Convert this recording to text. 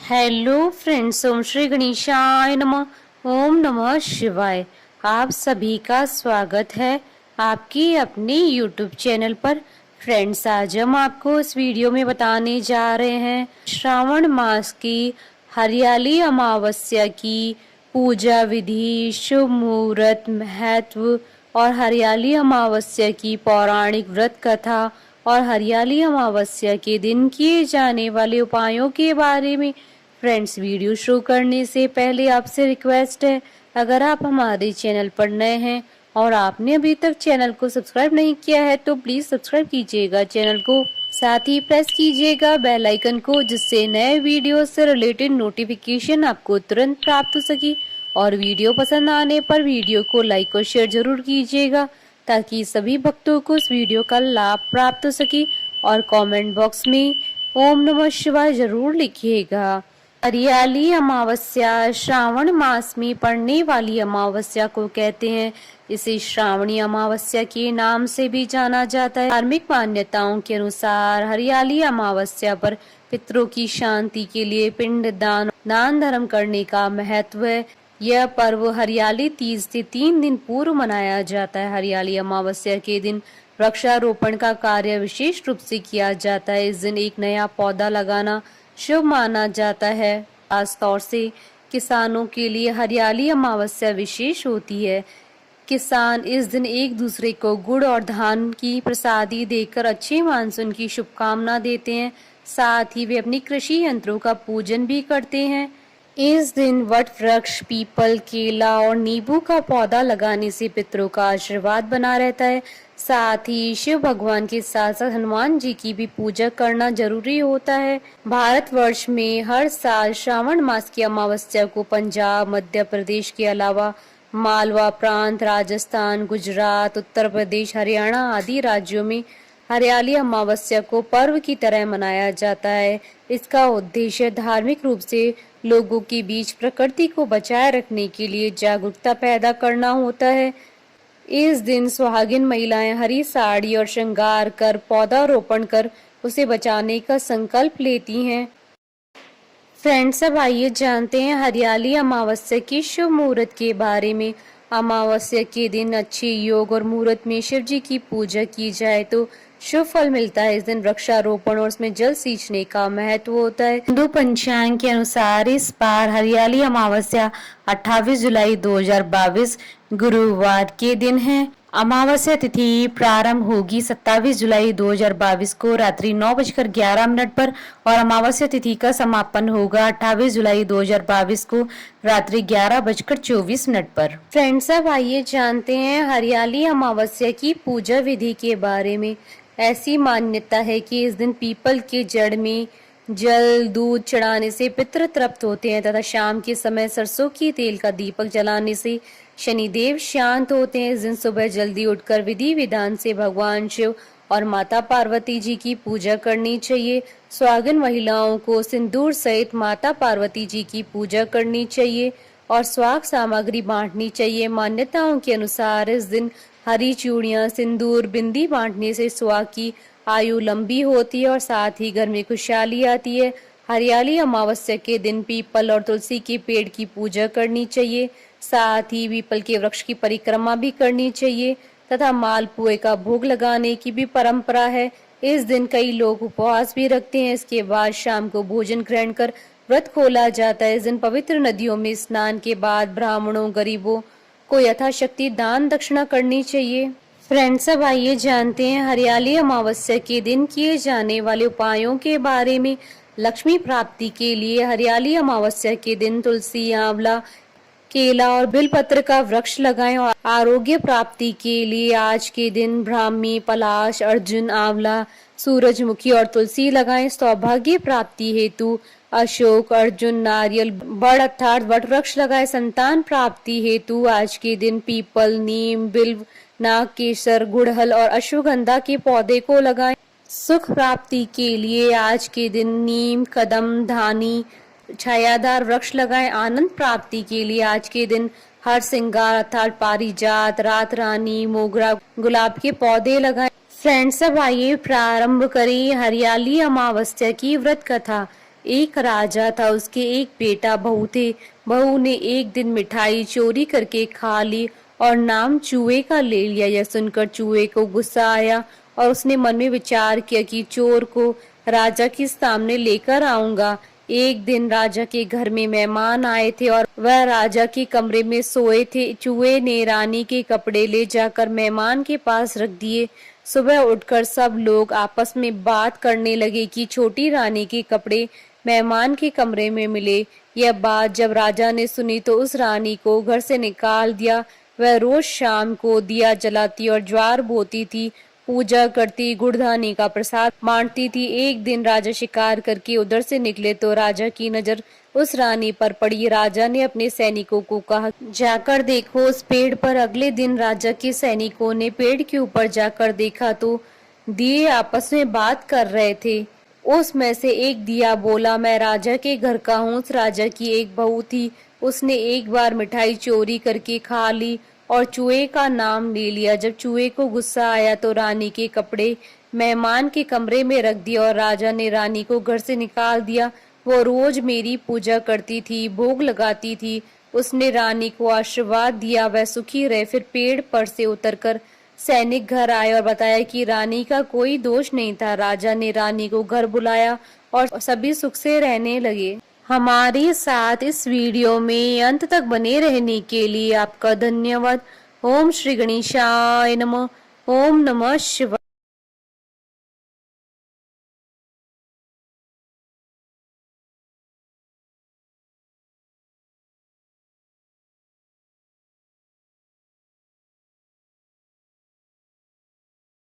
Hello friends, ओम श्री गणेशाय नमः। ओम नमः शिवाय। आप सभी का स्वागत है आपकी अपने यूट्यूब चैनल पर। फ्रेंड्स, आज हम आपको इस वीडियो में बताने जा रहे हैं श्रावण मास की हरियाली अमावस्या की पूजा विधि, शुभ मुहूर्त, महत्व और हरियाली अमावस्या की पौराणिक व्रत कथा और हरियाली अमावस्या के दिन किए जाने वाले उपायों के बारे में। फ्रेंड्स, वीडियो शुरू करने से पहले आपसे रिक्वेस्ट है, अगर आप हमारे चैनल पर नए हैं और आपने अभी तक चैनल को सब्सक्राइब नहीं किया है तो प्लीज सब्सक्राइब कीजिएगा चैनल को, साथ ही प्रेस कीजिएगा बेल आइकन को, जिससे नए वीडियो से रिलेटेड नोटिफिकेशन आपको तुरंत प्राप्त हो सके। और वीडियो पसंद आने पर वीडियो को लाइक और शेयर जरूर कीजिएगा, ताकि सभी भक्तों को इस वीडियो का लाभ प्राप्त हो सके। और कमेंट बॉक्स में ओम नमः शिवाय जरूर लिखिएगा। हरियाली अमावस्या श्रावण मास में पड़ने वाली अमावस्या को कहते हैं। इसे श्रावणी अमावस्या के नाम से भी जाना जाता है। धार्मिक मान्यताओं के अनुसार हरियाली अमावस्या पर पितरों की शांति के लिए पिंड दान धर्म करने का महत्व है। यह पर्व हरियाली तीज से 3 दिन पूर्व मनाया जाता है। हरियाली अमावस्या के दिन वृक्षारोपण का कार्य विशेष रूप से किया जाता है। इस दिन एक नया पौधा लगाना शुभ माना जाता है। खास तौर से किसानों के लिए हरियाली अमावस्या विशेष होती है। किसान इस दिन एक दूसरे को गुड़ और धान की प्रसादी देकर अच्छे मानसून की शुभकामना देते हैं। साथ ही वे अपनी कृषि यंत्रों का पूजन भी करते हैं। इस दिन वट वृक्ष, पीपल, केला और नींबू का पौधा लगाने से पितरों का आशीर्वाद बना रहता है। साथ ही शिव भगवान के साथ साथ हनुमान जी की भी पूजा करना जरूरी होता है। भारतवर्ष में हर साल श्रावण मास की अमावस्या को पंजाब, मध्य प्रदेश के अलावा मालवा प्रांत, राजस्थान, गुजरात, उत्तर प्रदेश, हरियाणा आदि राज्यों में हरियाली अमावस्या को पर्व की तरह मनाया जाता है। इसका उद्देश्य धार्मिक रूप से लोगों के बीच प्रकृति को बचाए रखने के लिए जागरूकता पैदा करना होता है। इस दिन सुहागिन महिलाएं हरी साड़ी और श्रृंगार कर पौधारोपण कर उसे बचाने का संकल्प लेती हैं। फ्रेंड्स, अब आइए जानते हैं हरियाली अमावस्या की शुभ मुहूर्त के बारे में। अमावस्या के दिन अच्छे योग और मुहूर्त में शिव जी की पूजा की जाए तो शुभ फल मिलता है। इस दिन वृक्षारोपण और उसमें जल सींचने का महत्व होता है। हिंदू पंचांग के अनुसार इस बार हरियाली अमावस्या 28 जुलाई 2022 गुरुवार के दिन है। अमावस्या तिथि प्रारंभ होगी 27 जुलाई 2022 को रात्रि 9:11 पर और अमावस्या तिथि का समापन होगा 28 जुलाई 2022 को रात्रि 11:24 पर। फ्रेंड्स, अब आइए जानते हैं हरियाली अमावस्या की पूजा विधि के बारे में। ऐसी मान्यता है कि इस दिन पीपल के जड़ में जल दूध चढ़ाने से पितृ तृप्त होते हैं तथा शाम के समय सरसों की तेल का दीपक जलाने से शनिदेव शांत होते हैं। इस दिन सुबह जल्दी उठकर विधि विधान से भगवान शिव और माता पार्वती जी की पूजा करनी चाहिए। सुहागिन महिलाओं को सिंदूर सहित माता पार्वती जी की पूजा करनी चाहिए और स्वाग सामग्री बांटनी चाहिए। मान्यताओं के अनुसार इस दिन हरी चूड़ियां, सिंदूर, बिंदी बांटने से सुहाग की आयु लंबी होती है और साथ ही घर में खुशहाली आती है। हरियाली अमावस्या के दिन पीपल और तुलसी के पेड़ की पूजा करनी चाहिए। साथ ही पीपल के वृक्ष की परिक्रमा भी करनी चाहिए तथा मालपुए का भोग लगाने की भी परंपरा है। इस दिन कई लोग उपवास भी रखते हैं। इसके बाद शाम को भोजन ग्रहण कर व्रत खोला जाता है। इस दिन पवित्र नदियों में स्नान के बाद ब्राह्मणों, गरीबों को यथाशक्ति दान दक्षिणा करनी चाहिए। फ्रेंड्स, अब आइए जानते हैं हरियाली अमावस्या के दिन किए जाने वाले उपायों के बारे में। लक्ष्मी प्राप्ति के लिए हरियाली अमावस्या के दिन तुलसी, आंवला, केला और बिलपत्र का वृक्ष लगाएं। और आरोग्य प्राप्ति के लिए आज के दिन ब्राह्मी, पलाश, अर्जुन, आंवला, सूरजमुखी और तुलसी लगाएं। सौभाग्य प्राप्ति हेतु अशोक, अर्जुन, नारियल, बड़ अर्थात वट वृक्ष लगाएं। संतान प्राप्ति हेतु आज के दिन पीपल, नीम, बिल्व, नाग केसर, गुड़हल और अश्वगंधा के पौधे को लगाएं। सुख प्राप्ति के लिए आज के दिन नीम, कदम, धानी, छायादार वृक्ष लगाएं। आनंद प्राप्ति के लिए आज के दिन हर सिंगार अर्थात पारिजात, रात रानी, मोगरा, गुलाब के पौधे लगाएं। फ्रेंड्स, अब आइए प्रारंभ करें हरियाली अमावस्या की व्रत कथा। एक राजा था, उसके एक बेटा बहू थे। बहू ने एक दिन मिठाई चोरी करके खा ली और नाम चूहे का ले लिया। यह सुनकर चूहे को गुस्सा आया और उसने मन में विचार किया कि चोर को राजा के सामने लेकर आऊंगा। एक दिन राजा के घर में मेहमान आए थे और वह राजा के कमरे में सोए थे। चूहे ने रानी के कपड़े ले जाकर मेहमान के पास रख दिए। सुबह उठकर सब लोग आपस में बात करने लगे कि छोटी रानी के कपड़े मेहमान के कमरे में मिले। यह बात जब राजा ने सुनी तो उस रानी को घर से निकाल दिया। वह रोज शाम को दिया जलाती और ज्वार बोती थी, पूजा करती, गुड़धानी का प्रसाद बांटती थी। एक दिन राजा शिकार करके उधर से निकले तो राजा की नजर उस रानी पर पड़ी। राजा ने अपने सैनिकों को कहा, जाकर देखो उस पेड़ पर। अगले दिन राजा के सैनिकों ने पेड़ के ऊपर जाकर देखा तो दिए आपस में बात कर रहे थे। उसमें से एक दिया बोला, मैं राजा के घर का हूँ। उस राजा की एक बहू थी, उसने एक बार मिठाई चोरी करके खा ली और चूहे का नाम ले लिया। जब चूहे को गुस्सा आया तो रानी के कपड़े मेहमान के कमरे में रख दिया और राजा ने रानी को घर से निकाल दिया। वो रोज मेरी पूजा करती थी, भोग लगाती थी। उसने रानी को आशीर्वाद दिया, वह सुखी रहे। फिर पेड़ पर से उतरकर सैनिक घर आए और बताया कि रानी का कोई दोष नहीं था। राजा ने रानी को घर बुलाया और सभी सुख से रहने लगे। हमारे साथ इस वीडियो में अंत तक बने रहने के लिए आपका धन्यवाद। ओम श्री गणेशाय नमः। ओम नमः शिवाय।